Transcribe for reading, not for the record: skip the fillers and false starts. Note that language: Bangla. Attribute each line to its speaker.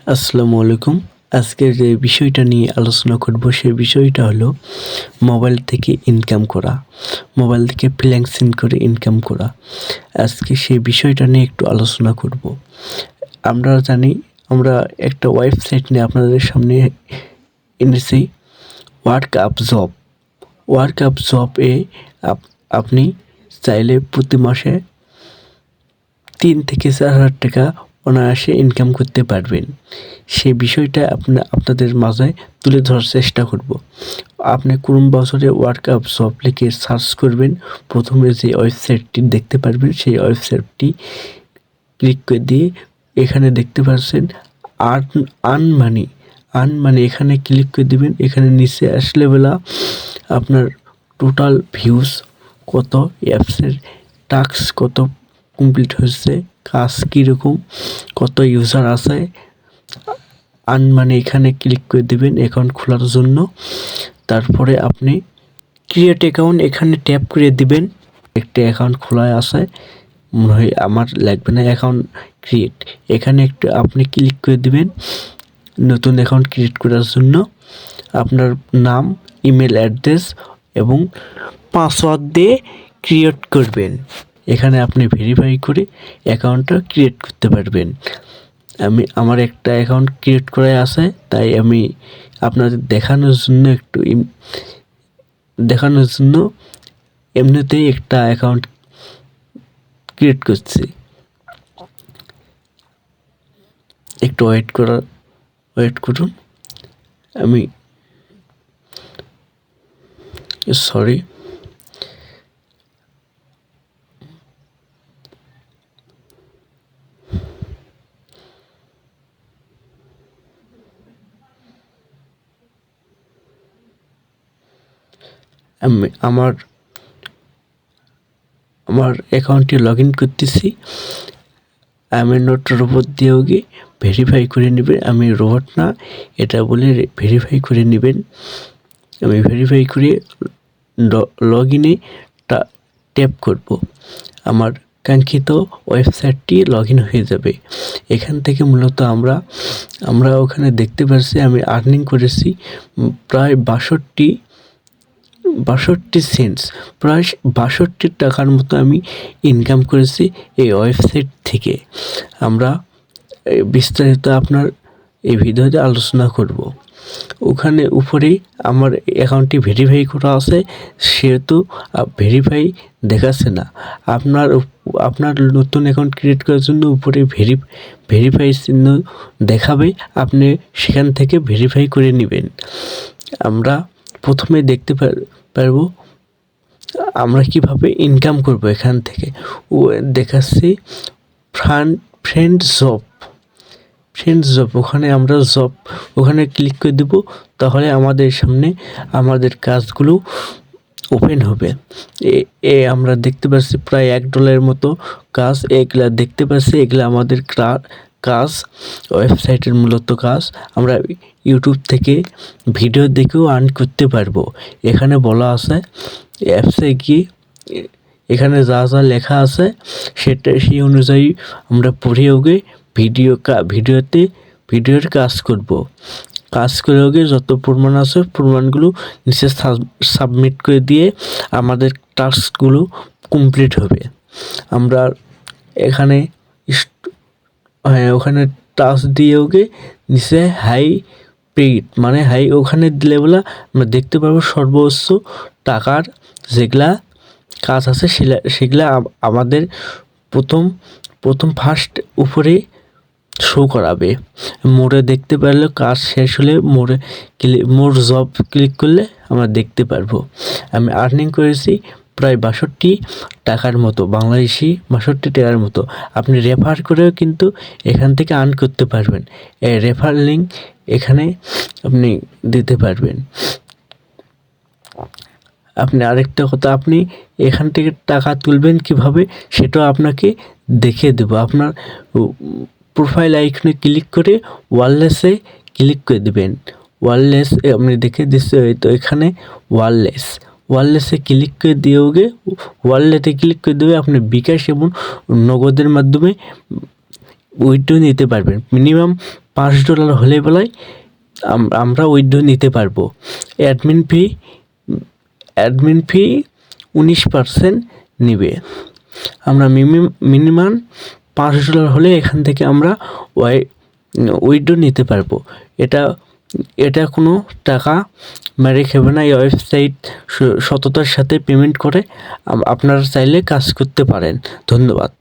Speaker 1: আসসালামু আলাইকুম। আজকের যে বিষয়টা নিয়ে আলোচনা করব সেই বিষয়টা হলো মোবাইল থেকে ইনকাম করা। মোবাইল থেকে ফ্রিল্যান্সিং করে ইনকাম করা। আজকে সেই বিষয়টা নিয়ে একটু আলোচনা করব। আমরা জানি আমরা একটা ওয়েবসাইট নিয়ে আপনাদের সামনে এনেছি work up job. Work up জবে আপনি চাইলে প্রতি মাসে 3 থেকে 4,000 টাকা অনায়াসে ইনকাম করতে পারবেন। সেই বিষয়টা আপনাদের মাঝে তুলে ধরার চেষ্টা করব। আপনি কোন বছরে ওয়ার্ক আপ জব লিখে সার্চ করবেন, প্রথমে যে ওয়েবসাইটটি দেখতে পারবেন সেই ওয়েবসাইটটি ক্লিক করে দিয়ে এখানে দেখতে পাচ্ছেন আর্ন মানি এখানে ক্লিক করে দিবেন। এখানে নিচে আসলে বেলা আপনার টোটাল ভিউজ কত, অ্যাপসের টাস্ক কত কমপ্লিট হয়েছে, কাজ কীরকম, কত ইউজার আছে, এখানে ক্লিক করে দিবেন অ্যাকাউন্ট খোলার জন্য। তারপরে আপনি ক্রিয়েট অ্যাকাউন্ট এখানে ট্যাপ করে দিবেন। একটা অ্যাকাউন্ট খোলা আছে, মনে হয় আমার লাগবে না অ্যাকাউন্ট ক্রিয়েট, এখানে একটু আপনি ক্লিক করে দিবেন। নতুন অ্যাকাউন্ট ক্রিয়েট করার জন্য আপনার নাম, ইমেল অ্যাড্রেস এবং পাসওয়ার্ড দিয়ে ক্রিয়েট করবেন। এখানে আপনি ভেরিফাই করে অ্যাকাউন্টটা ক্রিয়েট করতে পারবেন। আমার একটা অ্যাকাউন্ট ক্রিয়েট করা আছে, তাই আমি আপনাদের দেখানোর জন্য এমনিতেই একটা অ্যাকাউন্ট ক্রিয়েট করছি। একটু ওয়েট করুন। আমি সরি আমি আমার অ্যাকাউন্টে লগ ইন করতেছি। আমি নট রোবট দিয়েও গিয়ে ভেরিফাই করে নেবেন। আমি রোবট না এটা বলে ভেরিফাই করে নেবেন। আমি ভেরিফাই করে লগ ইনে ট্যাপ করব। আমার কাঙ্ক্ষিত ওয়েবসাইটটি লগ ইন হয়ে যাবে। এখান থেকে মূলত আমরা ওখানে দেখতে পাচ্ছি আমি আর্নিং করেছি প্রায় 62 সেন্টস, প্রায় 62 টাকার মতো আমি ইনকাম করেছি এই ওয়েবসাইট থেকে। আমরা বিস্তারিত আপনার এই ভিডিওতে আলোচনা করব। ওখানে উপরেই আমার অ্যাকাউন্টটি ভেরিফাই করা আছে, সেহেতু ভেরিফাই দেখাচ্ছে না। আপনার নতুন অ্যাকাউন্ট ক্রিয়েট করার জন্য উপরে ভেরিফাই চিহ্ন দেখাবে, আপনি সেখান থেকে ভেরিফাই করে নেবেন। আমরা প্রথমে দেখতে পারবো আমরা কিভাবে ইনকাম করব। এখান থেকে দেখাচ্ছি ফ্রেন্ড জব, ওখানে আমরা ওখানে ক্লিক করে দেব। তাহলে আমাদের সামনে আমাদের কাজগুলো ওপেন হবে। আমরা দেখতে পাচ্ছি প্রায় $1 মতো কাজ, এগুলা দেখতে পাচ্ছি, এগুলা আমাদের কাজ, ওয়েবসাইটের মূলত কাজ। আমরা ইউটিউব থেকে ভিডিও দেখেও আর্ন করতে পারবো। এখানে বলা আছে অ্যাপসে গিয়ে এখানে যা যা লেখা আছে সেই অনুযায়ী আমরা পড়ে ওগে ভিডিওর কাজ করব। কাজ করে ওগে যত প্রমাণ আছে প্রমাণগুলো নিচে সাবমিট করে দিয়ে আমাদের টাস্কগুলো কমপ্লিট হবে। আমরা এখানে ওখানে টাস্ক দিয়ে ওকে নিচে হাই পেইড হাই ওখানে দিলে বলা আমরা দেখতে পারবো সর্বোচ্চ টাকার যেগুলা কাজ আছে সেগুলা আমাদের প্রথম ফার্স্ট উপরে শো করাবে। মোড়ে দেখতে পারলে কাজ শেষ হলে মোর জব ক্লিক করলে আমরা দেখতে পারবো। আমি আর্নিং করেছি প্রায় 62 টাকার মতো, বাংলাদেশি 62 টাকার মতো। আপনি রেফার করেও কিন্তু এখান থেকে আর্ন করতে পারবেন। এই রেফার লিঙ্ক এখানে আপনি দিতে পারবেন। আপনি আরেকটা কথা, আপনি এখান থেকে টাকা তুলবেন কিভাবে সেটাও আপনাকে দেখিয়ে দেবো। আপনার প্রোফাইল আইকনে ক্লিক করে ওয়ারলেসে ক্লিক করে দেবেন। ওয়ারলেস আপনি দেখে দিচ্ছে, তো এখানে ওয়ারলেসে ক্লিক করে দিয়েওগে ওয়ালেটে ক্লিক করে দেবে। আপনি বিকাশ এবং নগদের মাধ্যমে উইথড্র নিতে পারবেন। মিনিমাম $5 হলে বলাই আমরা উইথড্র নিতে পারবো। অ্যাডমিন ফি 19% নিবে। আমরা মিনিমাম $5 হলে এখান থেকে আমরা উইথড্র নিতে পারবো। এটা কোনো টাকা মেরে খাবে না। এই ওয়েবসাইট সততার সাথে পেমেন্ট করে আপনারা চাইলে কাজ করতে পারেন। ধন্যবাদ।